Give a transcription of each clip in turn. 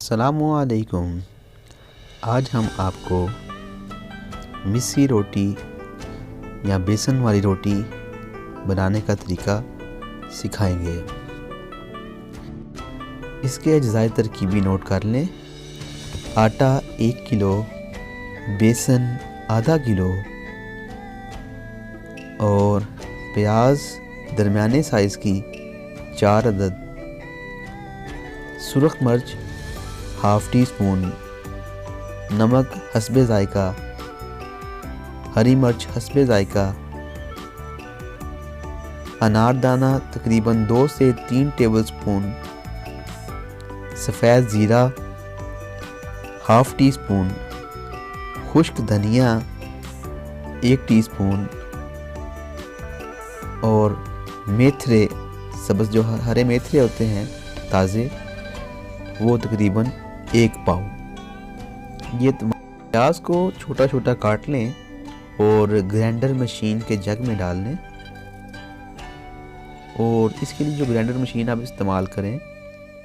अस्सलामुअलैकुम। आज हम आपको मिस्सी रोटी या बेसन वाली रोटी बनाने का तरीका सिखाएंगे। इसके अज्जाए तरकीबी नोट कर लें। आटा 1 किलो, बेसन आधा किलो और प्याज दरमियाने साइज़ की 4 अदद, सुरख मिर्च हाफ़ टी स्पून, नमक हस्बे ज़ायका, हरी मिर्च हस्बे ज़ायका, अनारदाना तकरीबन 2 से 3 टेबलस्पून, सफ़ेद ज़ीरा हाफ़ टी स्पून, खुश्क धनिया 1 टीस्पून और मेथरे सब्ज़ जो हरे मेथरे होते हैं ताज़े, वो तकरीबन 1 पाव। ये प्याज को छोटा छोटा काट लें और ग्राइंडर मशीन के जग में डाल लें। और इसके लिए जो ग्राइंडर मशीन आप इस्तेमाल करें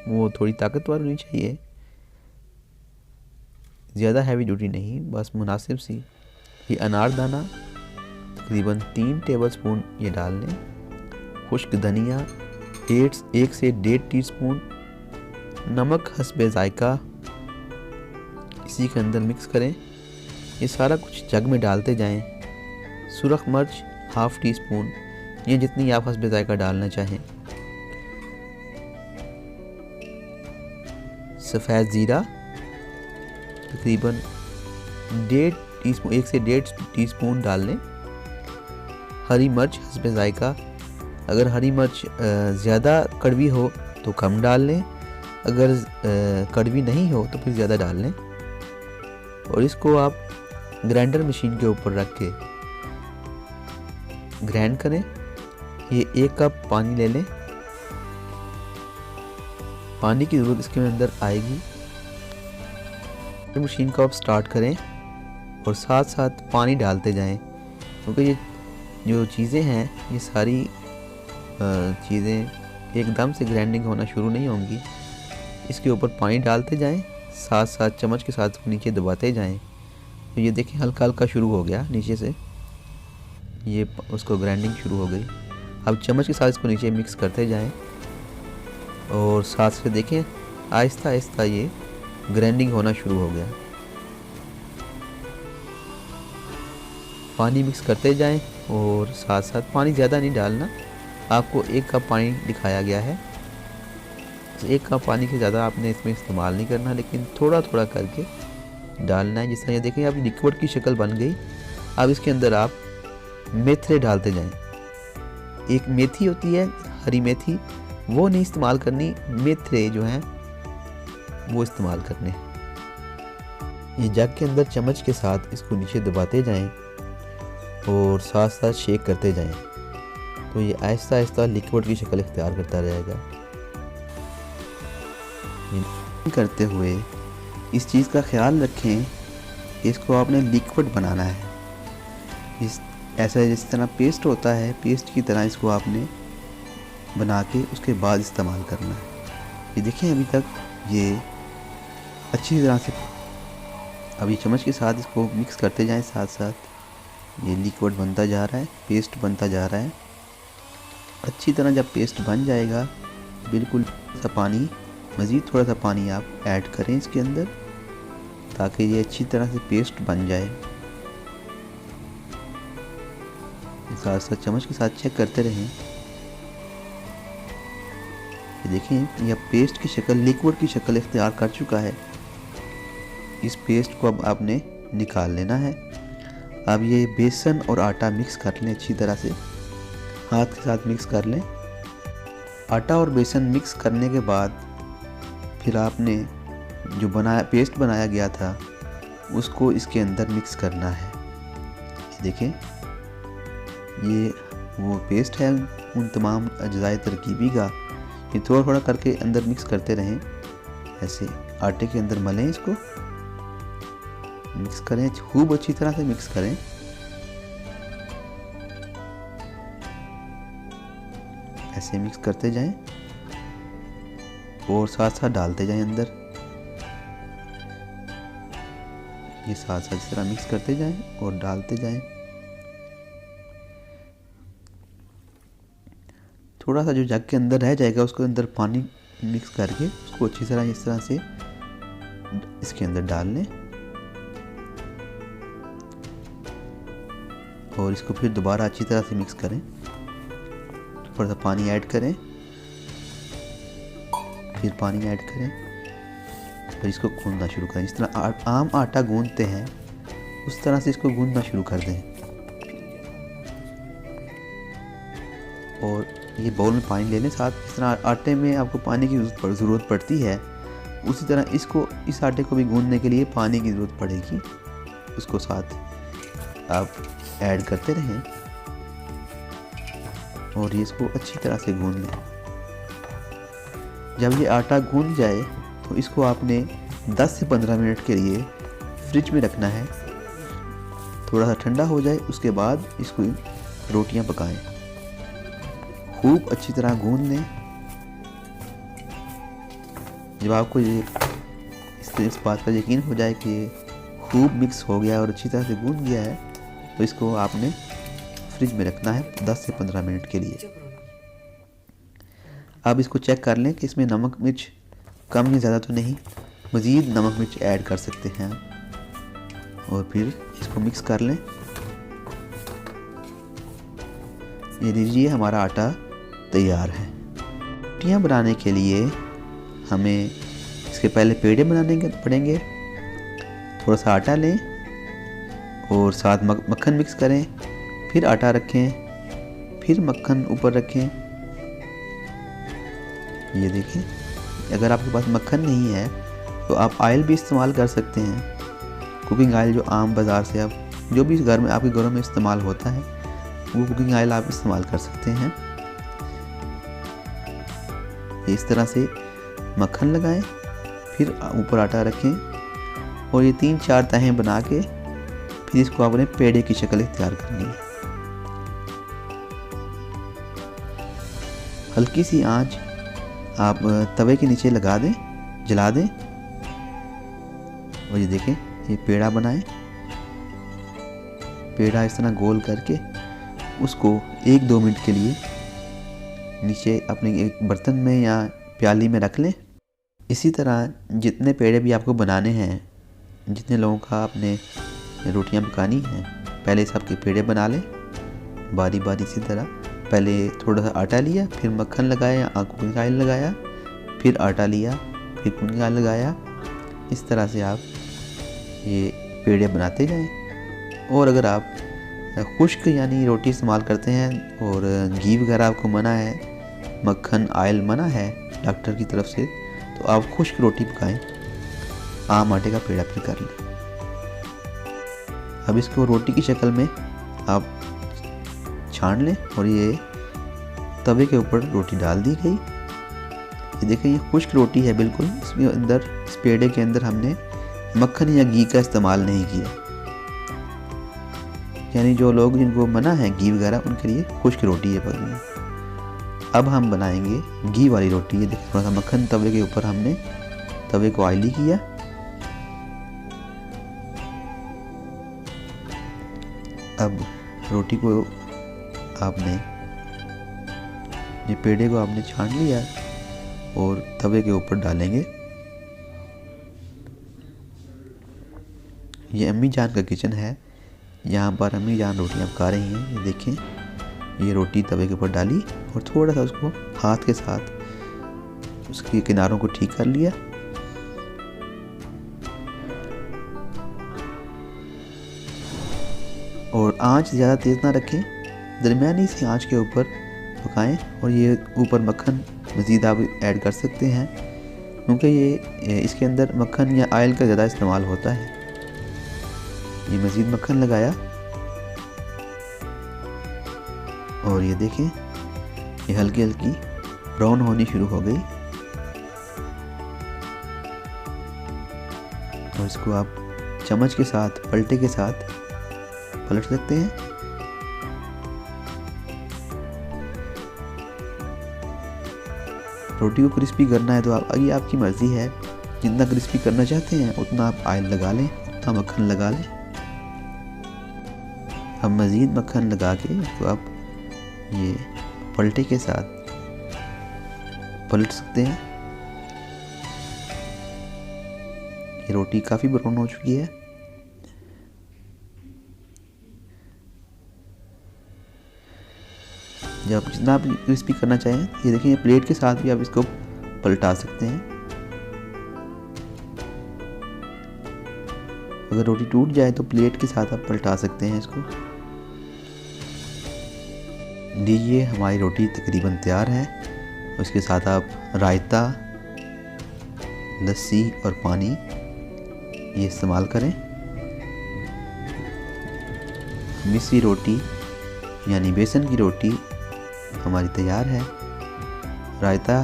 वो थोड़ी ताकतवर होनी चाहिए, ज़्यादा हैवी ड्यूटी नहीं, बस मुनासिब सी। ये अनारदाना तकरीबन 3 टेबलस्पून ये डाल लें। खुश्क धनिया 1 से 1.5 टीस्पून, नमक हस्बे ज़ायका इसी के अंदर मिक्स करें। ये सारा कुछ जग में डालते जाएं। सुरख मिर्च हाफ़ टी स्पून, ये जितनी आप हस्बे ज़ायका डालना चाहें। सफ़ेद ज़ीरा तकरीबन 1.5 टीस्पून, 1 से 1.5 टीस्पून डाल लें। हरी मिर्च हस्बे ज़ायका, अगर हरी मिर्च ज़्यादा कड़वी हो तो कम डाल लें, अगर कड़वी नहीं हो तो फिर ज़्यादा डाल लें। और इसको आप ग्राइंडर मशीन के ऊपर रख के ग्राइंड करें। ये 1 कप पानी ले लें। पानी की ज़रूरत इसके अंदर आएगी। मशीन को आप स्टार्ट करें और साथ साथ पानी डालते जाएं, क्योंकि ये जो चीज़ें हैं ये सारी चीज़ें एकदम से ग्राइंडिंग होना शुरू नहीं होंगी। इसके ऊपर पानी डालते जाएं, साथ साथ चम्मच के साथ नीचे दबाते जाएं। तो ये देखें हल्का हल्का शुरू हो गया नीचे से, ये उसको ग्राइंडिंग शुरू हो गई। अब चम्मच के साथ इसको नीचे मिक्स करते जाएं और साथ से देखें आहिस्ता आहिस्ता ये ग्राइंडिंग होना शुरू हो गया। पानी मिक्स करते जाएं और साथ साथ पानी ज़्यादा नहीं डालना। आपको 1 कप पानी दिखाया गया है, 1 कप पानी के ज़्यादा आपने इसमें इस्तेमाल नहीं करना, लेकिन थोड़ा थोड़ा करके डालना है। जिस तरह ये देखें अब लिक्विड की शक्ल बन गई। अब इसके अंदर आप मेथरे डालते जाएं। एक मेथी होती है हरी मेथी, वो नहीं इस्तेमाल करनी, मेथरे जो हैं वो इस्तेमाल करने। ये जग के अंदर चम्मच के साथ इसको नीचे दबाते जाएं और साथ साथ शेक करते जाएं, तो ये आहिस्ता आहिस्ता लिक्विड की शक्ल इख्तियार करता रहेगा। करते हुए इस चीज़ का ख्याल रखें, इसको आपने लिक्विड बनाना है। इस ऐसा जिस तरह पेस्ट होता है, पेस्ट की तरह इसको आपने बना के उसके बाद इस्तेमाल करना है। ये देखें अभी तक ये अच्छी तरह से, अभी चम्मच के साथ इसको मिक्स करते जाएं, साथ साथ ये लिक्विड बनता जा रहा है, पेस्ट बनता जा रहा है। अच्छी तरह जब पेस्ट बन जाएगा, बिल्कुल सा पानी, मज़ीद थोड़ा सा पानी आप ऐड करें इसके अंदर, ताकि ये अच्छी तरह से पेस्ट बन जाए। साथ साथ चम्मच के साथ चेक करते रहें। ये देखें यह पेस्ट की शक्ल, लिक्विड की शक्ल इख्तियार कर चुका है। इस पेस्ट को अब आपने निकाल लेना है। अब ये बेसन और आटा मिक्स कर लें अच्छी तरह से, हाथ के साथ मिक्स कर लें। आटा और बेसन मिक्स करने के बाद फिर आपने जो पेस्ट बनाया गया था उसको इसके अंदर मिक्स करना है। देखें ये वो पेस्ट है उन तमाम अज्जाए तरकीबी का। ये थोड़ा थोड़ा करके अंदर मिक्स करते रहें, ऐसे आटे के अंदर मलें, इसको मिक्स करें, खूब अच्छी तरह से मिक्स करें। ऐसे मिक्स करते जाएं और साथ साथ डालते जाएं अंदर। ये साथ साथ इस तरह मिक्स करते जाएं और डालते जाएं। थोड़ा सा जो जग के अंदर रह जाएगा उसको अंदर पानी मिक्स करके उसको अच्छी तरह इस तरह से इसके अंदर डाल लें और इसको फिर दोबारा अच्छी तरह से मिक्स करें। थोड़ा सा पानी ऐड करें, फिर पानी ऐड करें और इसको गूंदना शुरू करें। जिस तरह आम आटा गूंदते हैं उस तरह से इसको गूंदना शुरू कर दें। और ये बाउल में पानी ले लें साथ। जिस तरह आटे में आपको पानी की ज़रूरत पड़ती है उसी तरह इसको इस आटे को भी गूंदने के लिए पानी की ज़रूरत पड़ेगी। उसको साथ आप ऐड करते रहें और ये इसको अच्छी तरह से गूंद लें। जब ये आटा गूंद जाए तो इसको आपने 10 से 15 मिनट के लिए फ्रिज में रखना है। थोड़ा सा ठंडा हो जाए उसके बाद इसको रोटियां पकाएं। खूब अच्छी तरह गूंद लें। जब आपको ये इस बात का यकीन हो जाए कि ये खूब मिक्स हो गया और अच्छी तरह से गूंद गया है तो इसको आपने फ्रिज में रखना है 10 से 15 मिनट के लिए। अब इसको चेक कर लें कि इसमें नमक मिर्च कम या ज़्यादा तो नहीं। मज़ीद नमक मिर्च ऐड कर सकते हैं और फिर इसको मिक्स कर लें। ये लीजिए हमारा आटा तैयार है। रोटियाँ बनाने के लिए हमें इसके पहले पेड़े बनाने पड़ेंगे। थोड़ा सा आटा लें और साथ मक्खन मिक्स करें, फिर आटा रखें, फिर मक्खन ऊपर रखें। ये देखें, अगर आपके पास मक्खन नहीं है तो आप ऑयल भी इस्तेमाल कर सकते हैं। कुकिंग ऑयल जो आम बाज़ार से आप जो भी घर में आपके घरों में इस्तेमाल होता है वो कुकिंग ऑयल आप इस्तेमाल कर सकते हैं। इस तरह से मक्खन लगाएं, फिर ऊपर आटा रखें और ये 3-4 तहें बना के फिर इसको आपने पेड़े की शक्ल तैयार करनी है। हल्की सी आंच आप तवे के नीचे लगा दें, जला दें और ये देखें ये पेड़ा बनाएं। पेड़ा इस तरह गोल करके उसको 1-2 मिनट के लिए नीचे अपने एक बर्तन में या प्याली में रख लें। इसी तरह जितने पेड़े भी आपको बनाने हैं, जितने लोगों का आपने रोटियां पकानी हैं, पहले सबके पेड़े बना लें बारी बारी। इसी तरह पहले थोड़ा सा आटा लिया, फिर मक्खन लगाया, कुकिंग ऑयल लगाया, फिर आटा लिया, फिर कुकिंग ऑयल लगाया। इस तरह से आप ये पेड़े बनाते जाएं। और अगर आप खुश्क यानी रोटी इस्तेमाल करते हैं और घी वगैरह आपको मना है, मक्खन ऑयल मना है डॉक्टर की तरफ से, तो आप खुश्क रोटी पकाएं। आम आटे का पेड़ा फिर कर लें। अब इसको रोटी की शक्ल में आप छान लें और ये तवे के ऊपर रोटी डाल दी गई। ये देखें ये खुश्क रोटी है बिल्कुल। इसमें अंदर इस पेड़े के अंदर हमने मक्खन या घी का इस्तेमाल नहीं किया। यानी जो लोग जिनको मना है घी वगैरह उनके लिए खुश्क रोटी है पकड़ी। अब हम बनाएंगे घी वाली रोटी। ये देखिए थोड़ा सा मक्खन तवे के ऊपर हमने तवे को ऑयली किया। अब रोटी को आपने ये पेड़े को आपने छान लिया और तवे के ऊपर डालेंगे। ये अम्मी जान का किचन है, यहाँ पर अम्मी जान रोटियाँ पका रही हैं। ये देखें ये रोटी तवे के ऊपर डाली और थोड़ा सा उसको हाथ के साथ उसके किनारों को ठीक कर लिया। और आंच ज़्यादा तेज़ ना रखें, दरमियानी सी आंच के ऊपर पकाएं। और ये ऊपर मक्खन मज़ीद आप ऐड कर सकते हैं क्योंकि ये इसके अंदर मक्खन या ऑयल का ज़्यादा इस्तेमाल होता है। ये मज़ीद मक्खन लगाया और ये देखें ये हल्की हल्की ब्राउन होनी शुरू हो गई। और इसको आप चम्मच के साथ पलटे के साथ पलट सकते हैं। रोटी को क्रिस्पी करना है तो ये आपकी मर्ज़ी है। जितना क्रिस्पी करना चाहते हैं उतना आप ऑयल लगा लें। थोड़ा मक्खन लगा लें। अब मज़ीद मक्खन लगा के तो आप ये पलटे के साथ पलट सकते हैं। ये रोटी काफ़ी ब्राउन हो चुकी है। जब जितना आप क्रिस्पी करना चाहें, ये देखिए प्लेट के साथ भी आप इसको पलटा सकते हैं। अगर रोटी टूट जाए तो प्लेट के साथ आप पलटा सकते हैं इसको। लीजिए हमारी रोटी तकरीबन तैयार है। उसके साथ आप रायता, लस्सी और पानी ये इस्तेमाल करें। मिस्री रोटी यानी बेसन की रोटी हमारी तैयार है। रायता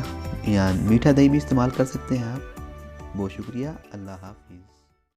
या मीठा दही भी इस्तेमाल कर सकते हैं आप। बहुत शुक्रिया। अल्लाह हाफिज़।